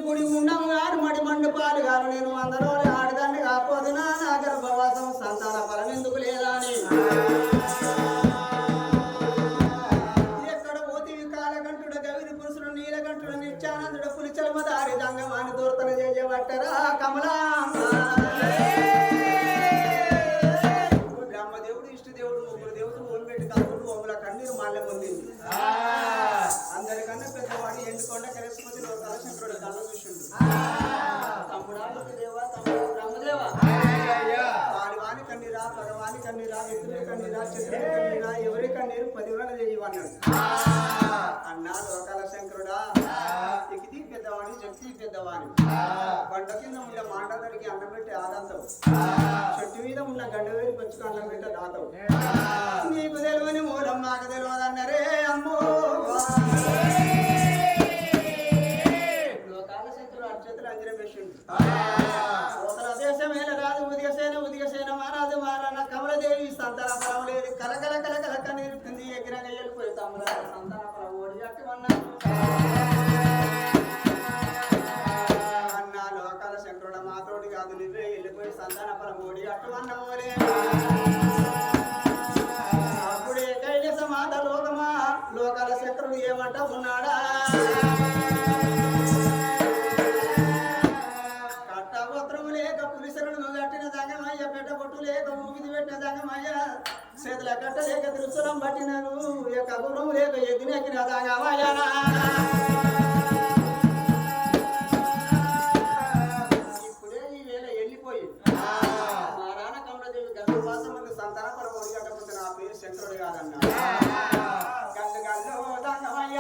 గుడి ఉన్నాము గాని మడి మండు పాలు గాను నేను అందరూ ఆడదాన్ని కాకపోతున్నా నా గర్భవాసం సంతాన ఫలం ఎందుకు లేదా అని ఎక్కడ పోతివి కాలకంఠుడు గవిరి పురుషుడు నీలకంఠుడు నిత్యానందుడు పులిచలమ దారి దంగమాని దూరతన చేయబట్టరా కమలా బ్రహ్మదేవుడు ఇష్టదేవుడు ముగ్గురు దేవుడు ఓం పెట్టి కాకుండా ఓముల కన్నీరు మాల్యం పొందింది అందరికన్నా పెద్దవాడు ఎండుకొండ కరెస్పతి లోకాల శంకరుడు కళ్ళ చూసిండు తమ్ముడా దేవా తమ్ముడు బ్రహ్మదేవ వాని కన్నీరా పరవాని కన్నీరా మిత్రుని కన్నీరా చిత్రుని కన్నీరా ఎవరి కన్నీరు 10 వేల చేయమన్నాడు అన్నా లోకాల శంకరుడా ఎగిది పెద్దవాణి శక్తి పెద్దవాణి బండ కింద ఉన్న మాండదడికి అన్నం పెట్టి ఆనందం చెట్టు మీద ఉన్న గండవేలి పంచుకు అన్నం పెట్ట దాతం నీకు తెలియని మూలం నాకు తెలియదన్నరే అమ్మో లోకాల శంకరుడు అర్చతులు అంజన వేసిండు ఒకల దేశమేల రాజు ఉదిగసేన మహారాజు మహారాణ కమలదేవి సంతాన ఫలం లేదు కలకల కలకల కన్నీరుతుంది ఎగిరంగా వెళ్ళిపోయి తమ్ముల సంతాన ఫలం ఓడి అట్టి అన్నాడు అన్నా లోకాల శంకరుడు మాతోటి కాదు నువ్వే వెళ్ళిపోయి సంతాన ఫలం ఓడి అట్టు అన్నమోలే అప్పుడే కైలాస మాత లోకమా లోకాల శంకరుడు ఏమంట ఉన్నాడా కట్టపత్రము లేక పులిసరుడు కట్టిన దంగమయ్య పెట్టబొట్టు లేక ఊపిది పెట్టిన దంగమయ్య చేతుల కట్ట లేక త్రిశూలం పట్టినను కబురం లేక ఎదినెక్కిన దంగమయ్యనా ఇప్పుడే ఈ వేళ వెళ్ళిపోయి మా నాన్న కమలదేవి గర్భవాసములకు సంతాన పరం ఒడిగట్టకపోతే నా పేరు శంకరుడు కాదన్నా గల్లు గల్లు దంగమయ్య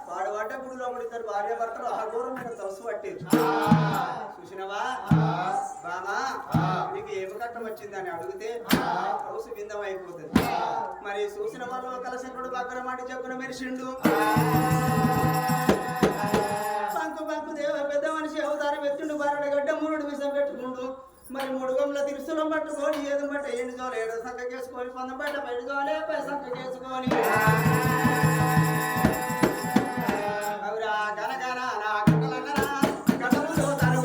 పాడుబడ్డ గుడిలో ఇద్దరు భార్య భర్తలు ఆగోరం మీద తలసు పట్టారు చూసినవా బామా నీకు ఏమి కట్టం వచ్చిందని అడిగితే తలసు బిందం అయిపోతుంది మరి చూసిన వాళ్ళు కలశంకరుడు బగ్గర మాటి చెప్పున మెరిసిండు సంకు పంకు దేవ పెద్ద మనిషి అవతారం ఎత్తుండు బారడ గడ్డ మూడు విషం పెట్టుకుండు మరి 3 గంటల తిరుసులం పట్టుకొని ఏదో బట్ట ఎండు జోలు ఏడో సంకేసుకొని పొంద బట్ట బయట జోలే పై సంకేసుకొని అవురా గనగన నా గంటలన్నరా గంటలు దోతారు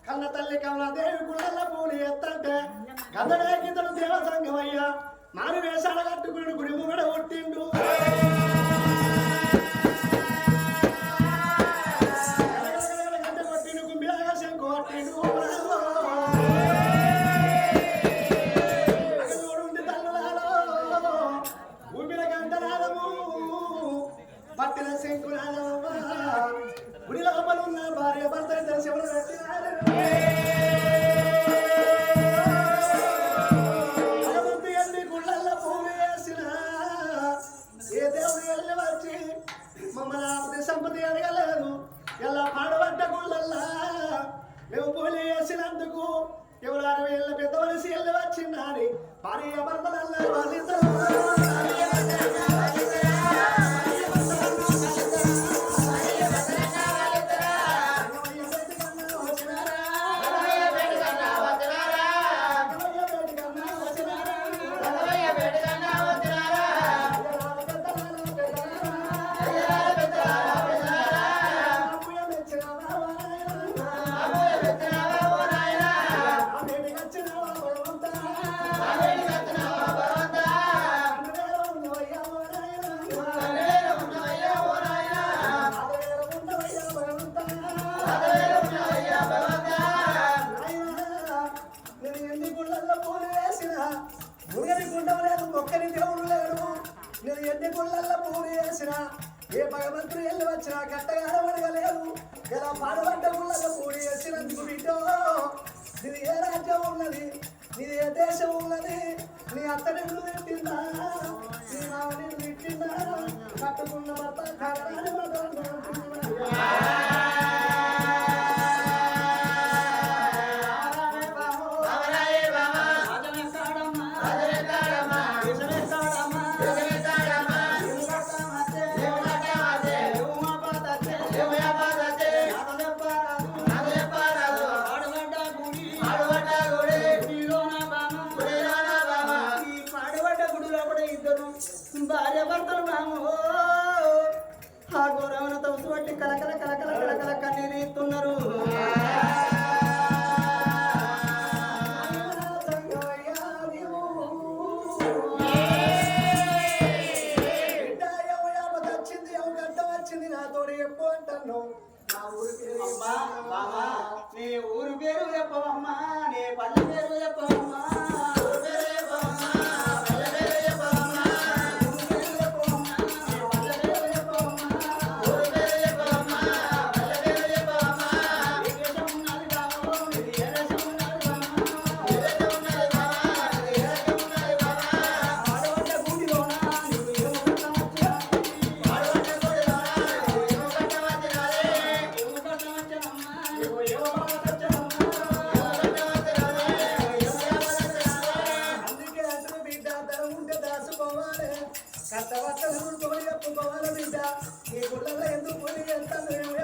కన్న తల్లి కమలాదేవి గుళ్ళ పూలు ఎత్తంటే గంధడాకితడు దేవ సంగమయ్య మారు వేషాల కట్టుకుని గుడి ముంగడ కొట్టిండు పట్టిన శంకురాలమ్మ గుడి లోపల ఉన్న భార్య భర్త శివుడు పెట్టినారు ఎన్ని గుళ్ళల్లో పూలు వేసిన ఏ దేవుడు వెళ్ళి వచ్చి మమ్మల్ని ఆపది సంపతి అడగలేదు ఎలా పాడబడ్డ గుళ్ళల్లా మేము పూలు వేసినందుకు ఎవరు 60 ఏళ్ళ పెద్ద వలసి వెళ్ళి వచ్చిందని భార్య భర్తలల్లా వాళ్ళిద్దరు ఏ భగవంతుడు వెళ్ళి వచ్చినా గట్టగా అడగలేదు ఇలా పాడబడ్డ గుళ్ళలో పూడి వేసినందుకు బిడ్డో నీది ఏ రాజ్యం ఉన్నది నీది ఏ దేశం ఉన్నది నీ అత్త నిన్ను తిట్టిందా నీ మామ నిన్ను తిట్టిందా కట్టుకున్న భర్త కడరాని భార్య భర్తలు రాము ఆ గౌరవన తోసు పట్టి కలకల కలకల కలకల కన్నీరు ఇస్తున్నారు వచ్చింది నాతోడు ఎప్పు అంటాను నీ ఊరు పేరు చెప్పవమ్మా నీ పల్లె పేరు చెప్పవమ్మా కట్టబట్టలు గుర్తుకొని చెప్పుకోవాలి బిడ్డ ఈ గుళ్ళల్లో ఎందుకు పోయి ఎంత మేము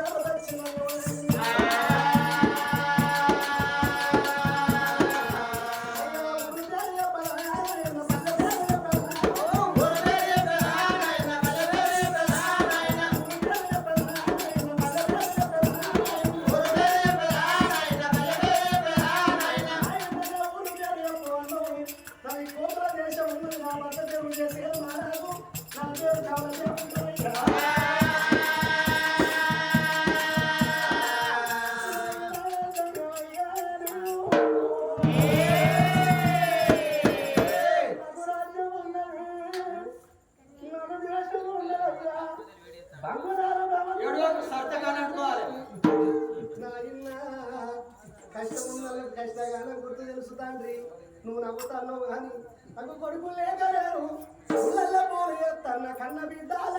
కష్టగానే గుర్తు తెలుసు తండ్రి నువ్వు నవ్వుతాను కానీ నాకు కొడుకు లేకలేరు పోలి తన కన్న బిడ్డాల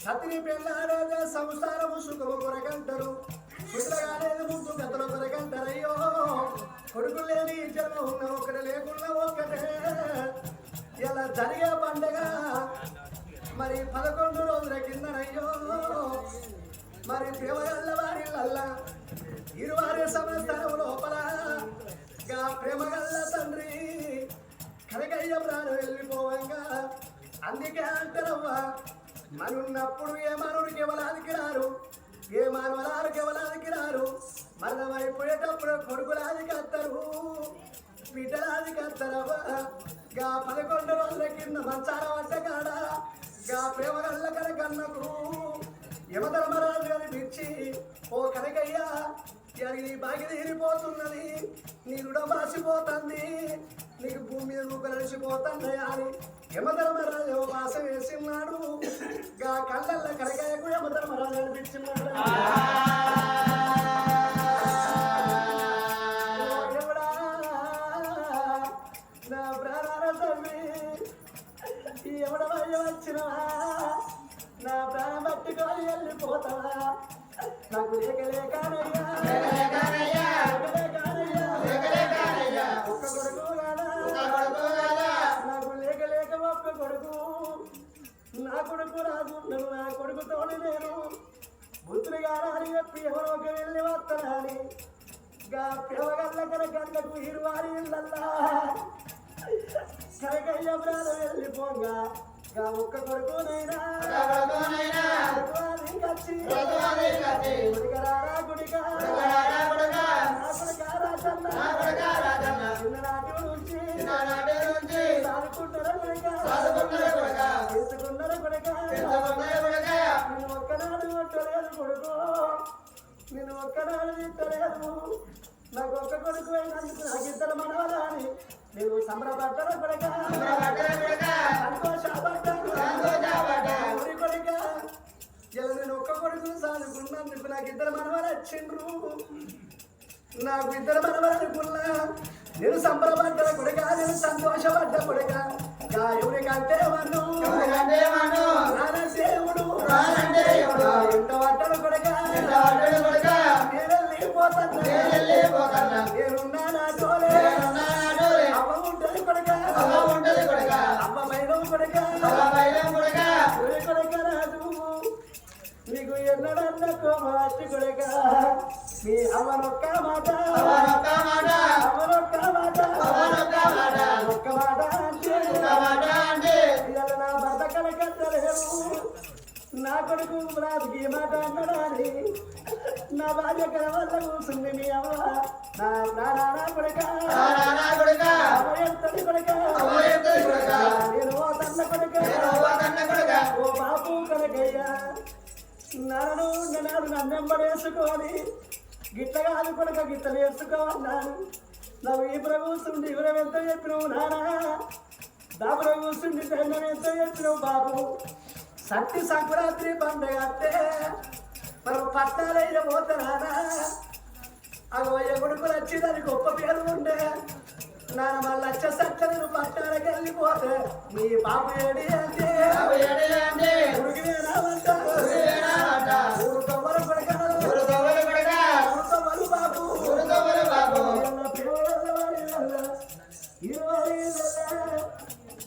సతిని పెళ్ళాడేద సంసారము సుఖము కొరకంటారు సుఖగాలేదు ముందు గతలు కొరకంటారయ్యో కొడుకు లేని జన్మ ఉన్న ఒకటి లేకున్నా ఒక్కటే ఇలా జరిగే పండగ మరి 11 రోజుల కిందనయ్యో మరి ప్రేమగల్ల వారిల్లల్లా ఇరువారి సంవత్సరం లోపల గా ప్రేమగల్ల తండ్రి కనకయ్య ప్రాణం వెళ్ళిపోవంగా అందుకే అంటారవ్వా మనున్నప్పుడు ఏ మనుడికి ఎవలానికి రారు ఏ మానవలానికి ఎవలానికి రారు మరణమైపోయేటప్పుడు కొడుకులానికి వస్తారు బిడ్డలానికి వస్తారవ్వా గా 11 రోజుల కింద మంచాల వంటకాడ గా ప్రేమగల్ల కనకన్నకు యమధర్మరాజు గారి పిలిచి ఓ కనకయ్య నీ బాగి తీరిపోతున్నది నీ రుణం మాసిపోతుంది నీకు భూమి మీద నువ్వు కలిసిపోతుంది అని యమధర్మరాజు వాస వేసిన్నాడు గా కళ్ళల్ల కనకయ్యకు యమధర్మరాజు అని పిలిచిన్నాడు నా ప్రాణాల తల్లి ఎవడమయ్య వచ్చినవా నా ప్రాణం పట్టుకొని వెళ్ళిపోతావా నాకు లేకలేకనయ్యా ఒక్క కొడుకు నాకు లేకలేక ఒక్క కొడుకు నా కొడుకు రాకున్నాను నా కొడుకుతోనే నేను బుద్ధులుగా అని చెప్పి ఎవరొక వెళ్ళి వస్తానని గా పిలవగల్ల కనకన్నకు ఇరువారి ఇళ్ళల్లా కనకయ్య ప్రాణం వెళ్ళిపోగా గా ఒక్క కొడుకునైనా ఒక్కనాడు కొట్టలేదు కొడుకు నేను ఒక్కనాడు తిట్టలేదు నాకు ఒక్క కొడుకు అయినందుకు నాకు ఇద్దరు మనవరాని నువ్వు సంబరపడ్డారు కొడుక సంతోషపడ్డాను కొడుక ఇలా నేను ఒక్క కొడుకును సాదుకున్నందుకు నాకు ఇద్దరు మనవరు వచ్చిండ్రు నాకు ఇద్దరు మనవరు అనుకున్నా నేను సంబరపడ్డ కొడుక నేను సంతోషపడ్డ కొడుక ఎవరికంటే వన్ను దేవుడు ఎంత పడ్డాడు కొడుక నేనున్నా నా తోలే అమ్మ ఉంటది కొడుక అమ్మ బయలం కొడుక కొడుక రాజు నీకు ఎన్నడన్న కోమాటి కొడుక మీ అమ్మనొక్క మాట అమ్మనొక్క మాట ఒక్క మాట అంటే ఇవాళ నా భర్త కనకట్టలేము నా కొడుకు రాజుకి మాట అన్నడాని నా భార్య కల వల్ల కూర్చుంది మీ అమ్మ నా నానా కొడుక ఎంతటి కొడుక నేను ఓ తన్న కొడుక ఓ బాపు కొడుకయ్యా నాడు నన్నెంబడేసుకొని గిట్ల కాదు కొడుక గిట్ల నేర్చుకోవన్నాను నువ్వు ఈ ప్రభుత్వం ఇవరం ఎంత చెప్పినావు నానా దా ప్రభుత్వం ఎంత చెప్పినావు బాబు సత్తి సంక్రాంతి పండుగ అంటే మనం పట్టాలయ్య పోతానా అగో కొడుకులు వచ్చి దానికి గొప్ప పేరు ఉండే నాన్న మళ్ళీ వచ్చే సత్య నేను పట్టాలకి వెళ్ళిపోతే మీ బాబు ఏడి అంటే ఊరుకోవరు బాబు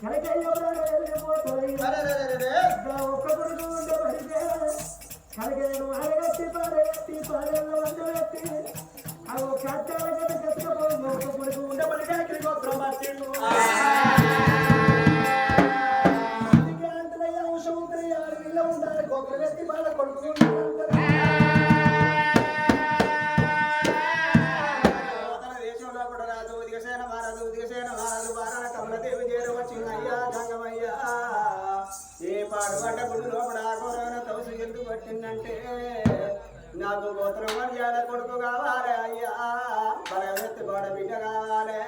కనకయ్య వెళ్ళిపోతాయి ఒక్క కొడుకు ఉండబడితే కనకయ్యను అడగట్టి పాడెల్లో వండబెట్టి అవి కట్టాల కట్ట కట్టుకపోయింది ఒక్క కొడుకు ఉండబడి కాకి గోత్రం పట్టిండు అంతలయ్య అంశముద్రయ్య వీళ్ళ ఉండాలి గోత్రం ఎత్తి బాధ కొడుకు పట్టిందంటే నాకు గోత్రం మర్యాద కొడుకు కావాలి అయ్యా బలమెత్తి గోడ బిడ్డ కావాలి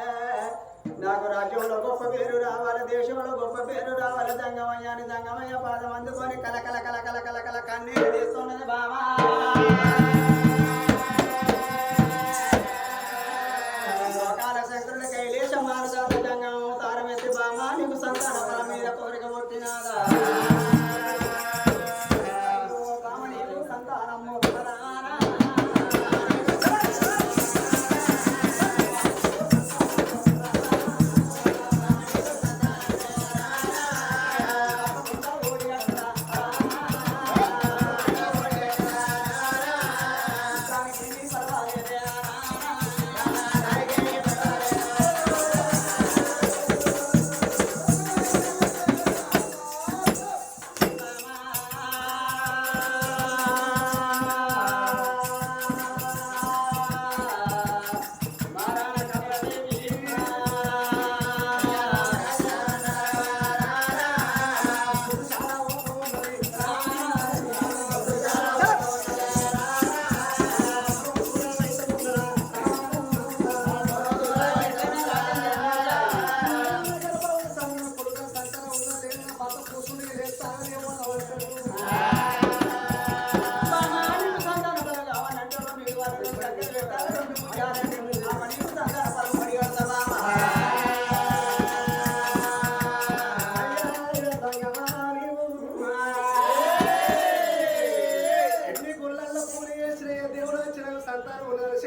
నాకు రాజ్యంలో గొప్ప పేరు రావాలి దేశంలో గొప్ప పేరు రావాలి జంగమయ్య అని జంగమయ్య పాదం అందుకొని కలకల కలకల కలకల కన్నీరు తీస్తున్నది బావా లోకాల శంకరుడి కైలేశ మానదాత జంగం తారమెత్తి బామా నీకు సంతాన బలం మీద కోరిక పుట్టినాదా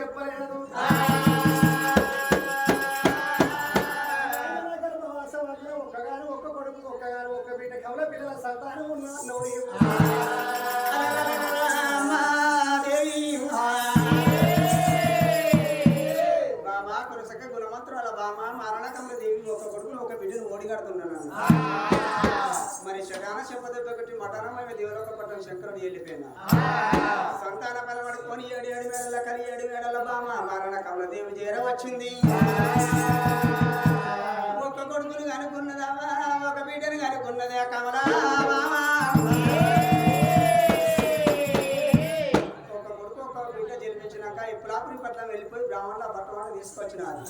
చెప్పలేదు ఒక్కగాను ఒక్క కొడుకు ఒక్కగాను ఒక్క బిడ్డ కవల పిల్లల సంతానం ఉన్న బామా కొరసక గుణమంత్రాల బామా మరణకమ్మ దేవి ఒక కొడుకును ఒక బిడ్డను ఓడిగడుతున్నాను మరి శగాన చెప్పదెబ్బ కట్టి మఠనమైన దేవులొక పట్టణం శంకరుడు వెళ్ళిపోయినా సంతాన బలపడి కొని 7 వేళల కలి 7 వేళల బామ మరణకమ్మ దేవి చేరవచ్చింది ఒక కొడుకును కనుకున్నదావా ఒక బిడ్డను కనుకున్నదే కమలా బామా ఇప్పులాపురి పట్ల వెళ్ళిపోయి బ్రాహ్మణుల పట్టణాన్ని తీసుకొచ్చినారు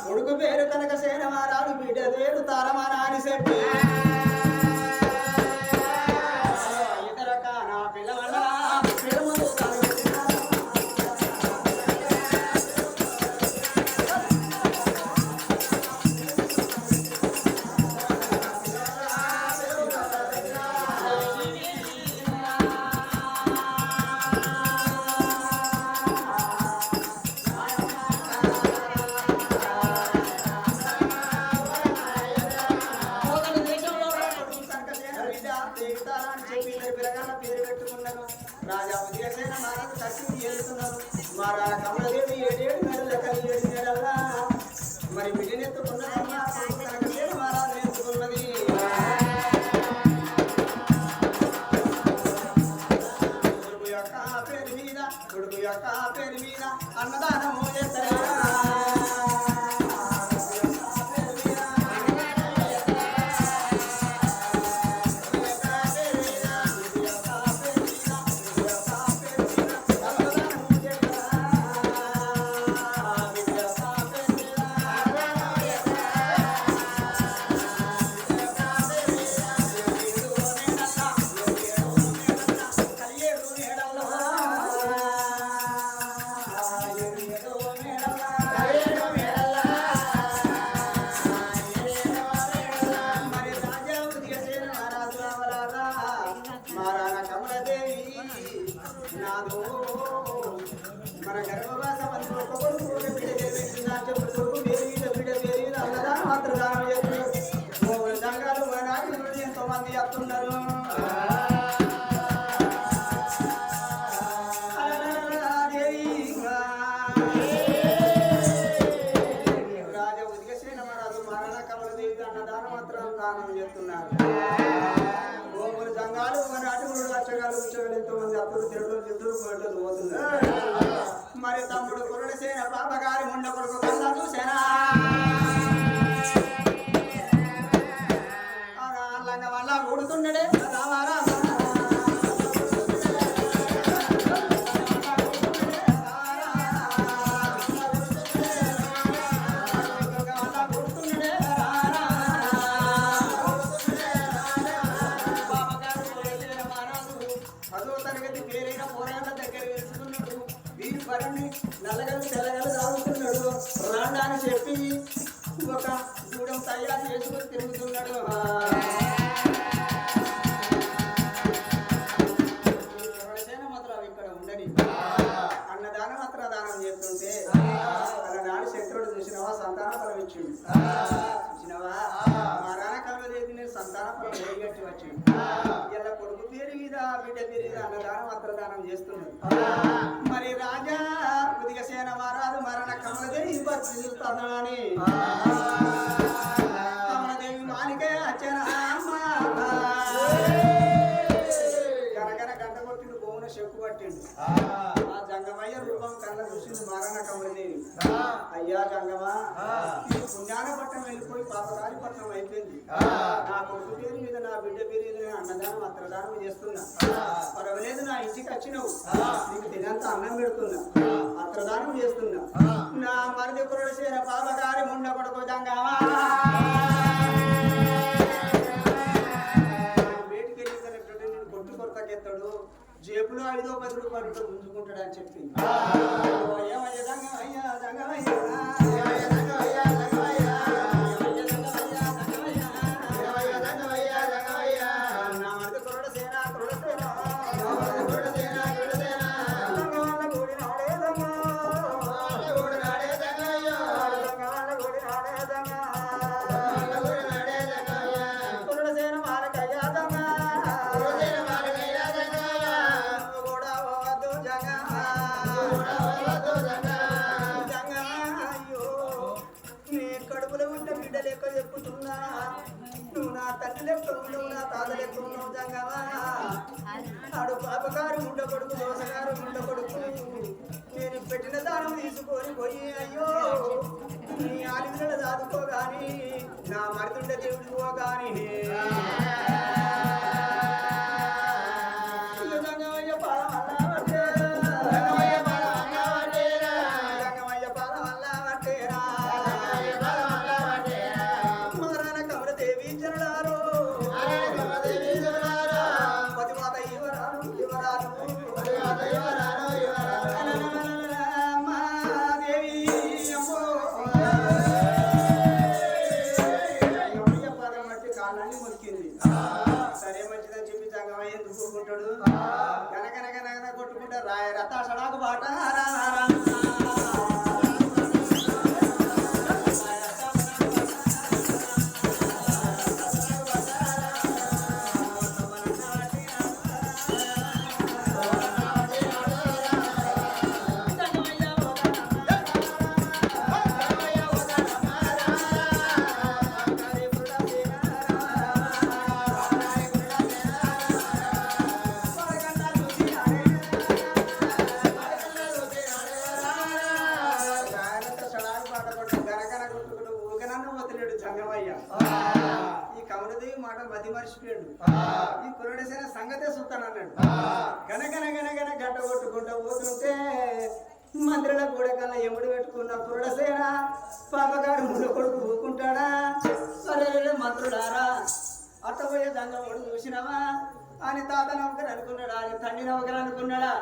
కొడుకు పేరు కనక సేనమారాడు బిడ్డ పేరు తారమారా అని చెప్పి ఇతర కానా పిల్లవల్ల పిల్లలు రాజా ఉదయసేన మహారాజు కట్టి చేస్తున్నారు మరా కమలదేవి 7 వేళల కలి 7 వేళల మరి బిడ్డనెత్తుకున్నదమ్మా కనకసేన మహారాజు ఎత్తుకున్నది కొడుకు యొక్క పేరు మీద అన్నదానము చేస్తారు మన గర్భవాస మంత్రులు ఒక కొడుకు ఒక బిడ్డ జన్మించిందా చెప్పు కొడుకు బిడ్డ పేరు అన్నదానం మాత్రం దానం చేస్తున్నారు దంగాలు మన నాయకులు ఎంతో మంది చెప్తున్నారు రాజా ఉదిగసేన మహారాజు మరణ కమలదేవి అన్నదానం మాత్రం దానం చేస్తున్నారు గోములు సంఘాలు మరి అటుకులు లక్షగాలు ఉద్యోగులు ఎంతో మంది అప్పుడు తిరుడు జిద్దులు కోట్లు పోతున్నారు మరి తమ్ముడు కురుడసేన పాపగారి ముండ కొడుకు కన్నా చూసేనా అల్లంగా వల్ల ఊడుతుండడే రామారా నల్లగలు తెల్లగలు తాగుతున్నాడు రాండాని చెప్పి ఒక గూడెం తయారు చేసుకుని తిరుగుతున్నాడు మాత్రం ఇక్కడ ఉండని అన్నదాన మాత్ర దానం చేస్తుంటే అన్ననాడు శంకరుడు చూసినవా సంతాన ఫలం ఇచ్చిండు చూసినవా మా నాన్న కలవలేదు నేను సంతాన ఫలం వేయగట్టి వచ్చిండు ఇలా కొడుకు పేరు మీద బిడ్డ పేరు మీద అన్నదాన మాత్ర దానం చేస్తున్నాడు మరి రాజా ఉదిగసేన మహారాజు మరణ కమలదేవి చూస్తానని కమలదేవి మాలికే అచ్చన గనగన గంట కొట్టిండు గోవున చెక్కు పట్టిండు ఆ జంగమయ్య రూపం కళ్ళ చూసింది మరణ కమలదేవి అయ్యా జంగమా పుణ్యాన పట్టణం వెళ్ళిపోయి పాపగారి పట్టణం అయిపోయింది నా కొడుకు పేరు మీద నా బిడ్డ పేరు మీద అన్నదానం అత్రదానం చేస్తున్నా పర్వాలేదు నా ఇంటికి వచ్చినావు నీకు తినంత అన్నం పెడుతున్నా అత్రదానం చేస్తున్నా నా మరిది కురుడసేన పాపగారి ముండ కొడుకు జంగమా బయటికి వెళ్ళి నేను కొట్టు కొరతకెత్తాడు జేబులో 5-10 రూపాయలు ఉంచుకుంటాడు అని చెప్పింది ఏమయ్యా జంగమయ్యా జంగమయ్యా తీసుకొని పోయి అయ్యో నీ ఆలింగడ దాదుకోగాని నా మరితుండ దేవుడికో గాని సరే మంచిదని చెప్పి జంగమయ్య ఎందుకు కొట్టుకుంటాడు గనగనగనగన కొట్టుకుంటా రాయ రథ సడాకు బాట ఈ కమలదేవి మాట మతి మర్చిపోయాడు ఈ కురుడేసిన సంగతే చూస్తానన్నాడు గనగనగనగన గడ్డ కొట్టుకుంటూ పోతుంటే మందిరంలో కూడా కన్నా ఎముడు పెట్టుకున్న కురుడసేన పాపగారు ముందు కొడుకు ఊకుంటాడా సరే మంత్రుడారా అట్టపోయే జంగముడు చూసినావా అని తాత నౌకరు అనుకున్నాడా అని తండ్రి నౌకరు అనుకున్నాడా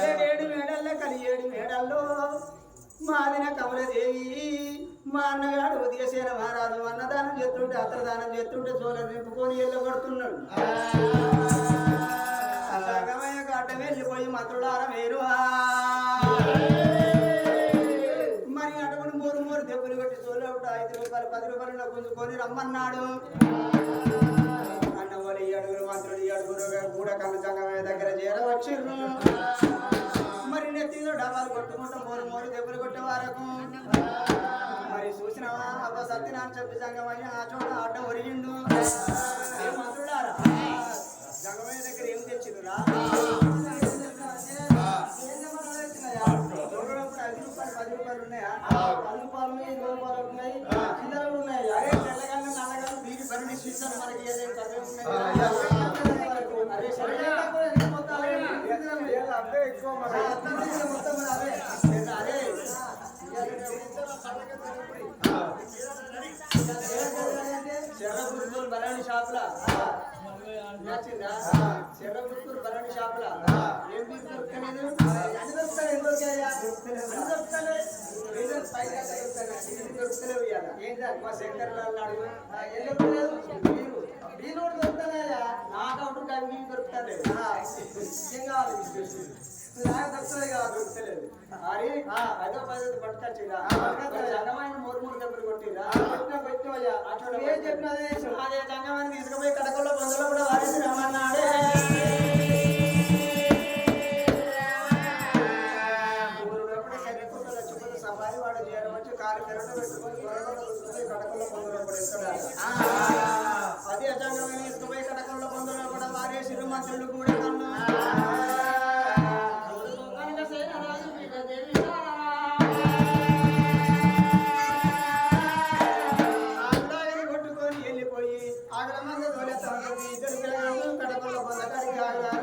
7 మేడల్లో కలి 7 మేడల్లో మాదిన కమలదేవి మా అన్నగాడు ఉదయసేన మహారాజు అన్నదానం చేస్తుంటే అత్తదానం చేస్తుంటే చోళ నింపుకొని వెళ్ళగొడుతున్నాడు సంగమయ్య గడ్డ వెళ్ళిపోయి మంత్రులారా వేరు మరి అటుకుని 3 దెబ్బలు కొట్టి చోళప్పుడు 5 రూపాయలు 10 రూపాయలు గుంజుకొని రమ్మన్నాడు అన్న వాళ్ళు 7 మంత్రులు 7 కూడా కన్న సంగమయ్య దగ్గర చేరవచ్చిర్రు మరి నెత్తిలో డబ్బాలు కొట్టుకుంటూ 3 దెబ్బలు కొట్టే వరకు మరి చూసినావా అబ్బా సత్యనారాయణ చెప్పి జంగమయ్య ఆ చోట అడ్డ ఒరిగిండు మంత్రులారా జంగమయ్య దగ్గర ఏం తెచ్చిండ్రురా 5 రూపాయలు 10 రూపాయలు ఉన్నాయా 10 రూపాయలు 20 రూపాయలు ఉన్నాయి చిల్లరలు ఉన్నాయి అరే తెల్లగల్లు నల్లగల్లు బీడి బరిని శిక్షలు మనకి ఏదైనా కథ ఉన్నాయి అరే ఎక్కువ మొత్తం అదే అరే చెర్రగుర్తూరు బలాని షాపులా నచ్చిందా చెర్రగుర్తూరు బలాని షాపులా ఏం తీసుకొస్తలేదు దొరుకుతలేవు ఇవాళ ఏంటంటే మా శంకర్లాల్ అడుగు నేను దొరుకుతానయ్యా నా అకౌంట్ అవి దొరుకుతాను ఏం కావాలి దొరుకుతుంది కదా దొరుకుతలేదు అరే 5వ 10వ పట్టుకొచ్చిరా జంగమైన 3 దెబ్బలు కొట్టిరా పెట్టినయ్యా అట్లా ఏం చెప్పినా అదే జంగమాన్ని తీసుకుపోయి కడకల్లో బంధువులు కూడా వారేసి రమ్మన్నాడే సఫారీ వాడు చేరవచ్చు కాలు పెరట పెట్టుకొని కడకల్లో బంధువులు కూడా ఇస్తున్నాడు అదే జంగమైన తీసుకుపోయి కడకల్లో బంధువులు కూడా వారేసి మంత్రులు కూడా కన్నా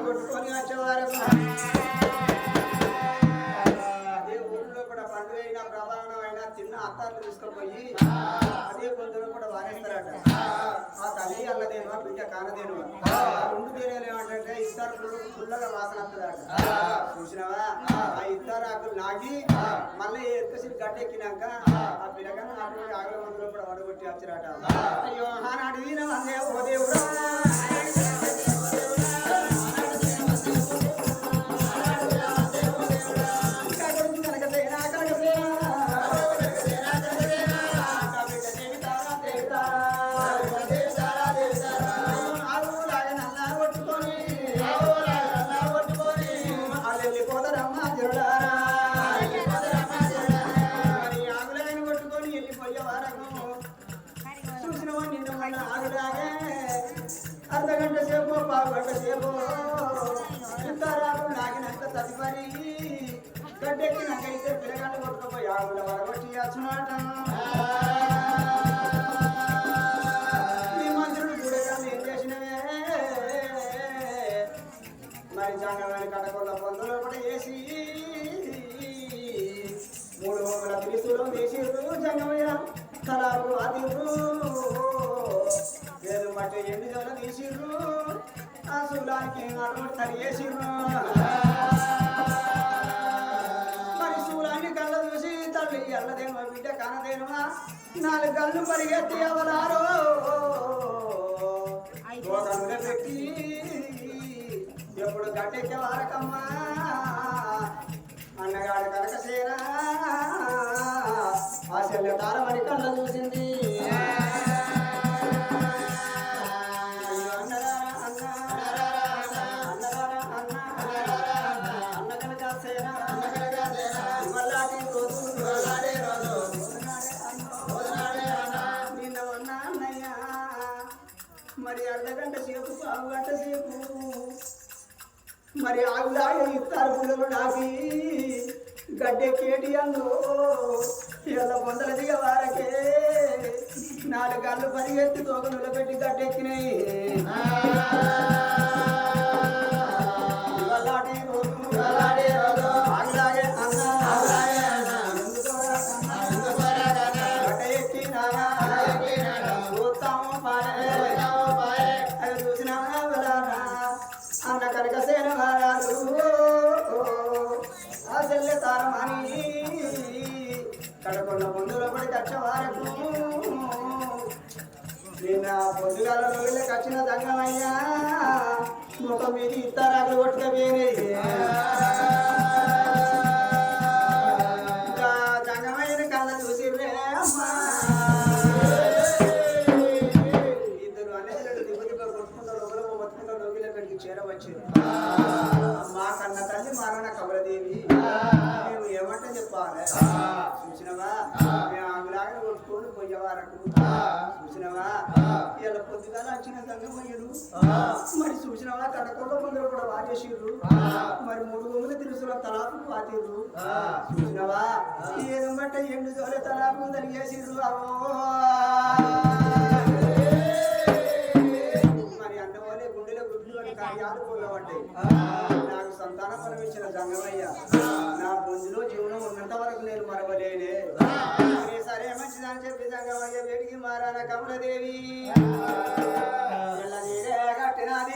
కొట్టుకొని వచ్చేవారు అదే ఊళ్ళో కూడా పండుగ అయినా ప్రధానం అయినా తిన్న అత్తాలు తీసుకుపోయి అదే కొందరు కూడా వారేస్తారట ఆ తల్లి అల్లదేమో బిడ్డ కానదేను 2 తీరేలు ఏమంటే ఇస్తారు ఫుల్లగా వాసన వస్తుందట చూసినావా ఆ ఇద్దరు ఆకులు నాగి మళ్ళీ ఎక్కసి గడ్డెక్కినాక ఆ పిల్లగానే అటువంటి ఆగల మందులో కూడా వడగొట్టి వచ్చారట అయ్యో ఆనాడు వీణ వందే ఓ దేవుడా మరి జంగమని కటకొల్ల పొందులో కూడా వేసి 3 వందల పిలుసులో వేసిర్రు జంగమయ్య తలాపు అదిరు వేలు మట్టి ఎండు జోల తీసిర్రు ఆ శూలానికి అడుగు తరిగేసిర్రు మరి శూలాన్ని కళ్ళ చూసి తల్లి ఎల్లదేమో బిడ్డ కానదేమా 4 గళ్ళు పరిగెత్తి అవలారో పెట్టి ఎప్పుడు గట్టెక్కే వారకమ్మా అన్నగాడు కనకసేనా ఆ చెల్లె తారమని కళ్ళ చూసింది మరి అర్ధగంట సేపు 1 గంట సేపు మరి ఆగులాగే ఇస్తారు పుల్లలు నాకి గడ్డెక్కేటి అందో ఇలా పొందల దిగ వారకే 4 గళ్ళు పరిగెత్తి తోక నిలబెట్టి గడ్డెక్కినాయి ఆగులాగే గడ్డ ఎక్కినాగా చూస్తాము చూసినా అన్న కనకసేన వారాలు ఆ చెల్లె తారమని కడకొండ పొందులో పడి కచ్చ వారకు నిన్న పొద్దుగాల రోజులకి వచ్చిన దంగమయ్యా ముఖం మీద ఇత్తరాకులు కొట్టుకపోయినాయి ఇంకా దంగమైన కళ్ళ చూసిర్రే అమ్మా చేరవచ్చింది మా కన్న తల్లి మారణ కమలదేవి మేము ఏమంటే చెప్పాలి చూసినవా మేము ఆమెలాగా కొట్టుకొని పోయేవారకు చూసినవా ఇలా పొద్దుగాల వచ్చిన దంగమయ్యరు మరి చూసినవా కడకొండ ముందర కూడా వాటేసిర్రు మరి 3 గుమ్ముల తెలుసులో తలాపు వాటిర్రు చూసినవా ఏదో బట్ట ఎండు జోలే తలాపు తలిగేసిర్రు అవో నాకు సంతానం పరమించిన జంగమయ్య నా బొందులో జీవనం ఉన్నంత వరకు నేను మరవలేనే సరే మంచిదని చెప్పి జంగమయ్య వేడికి మారాన కమలదేవి కట్టినది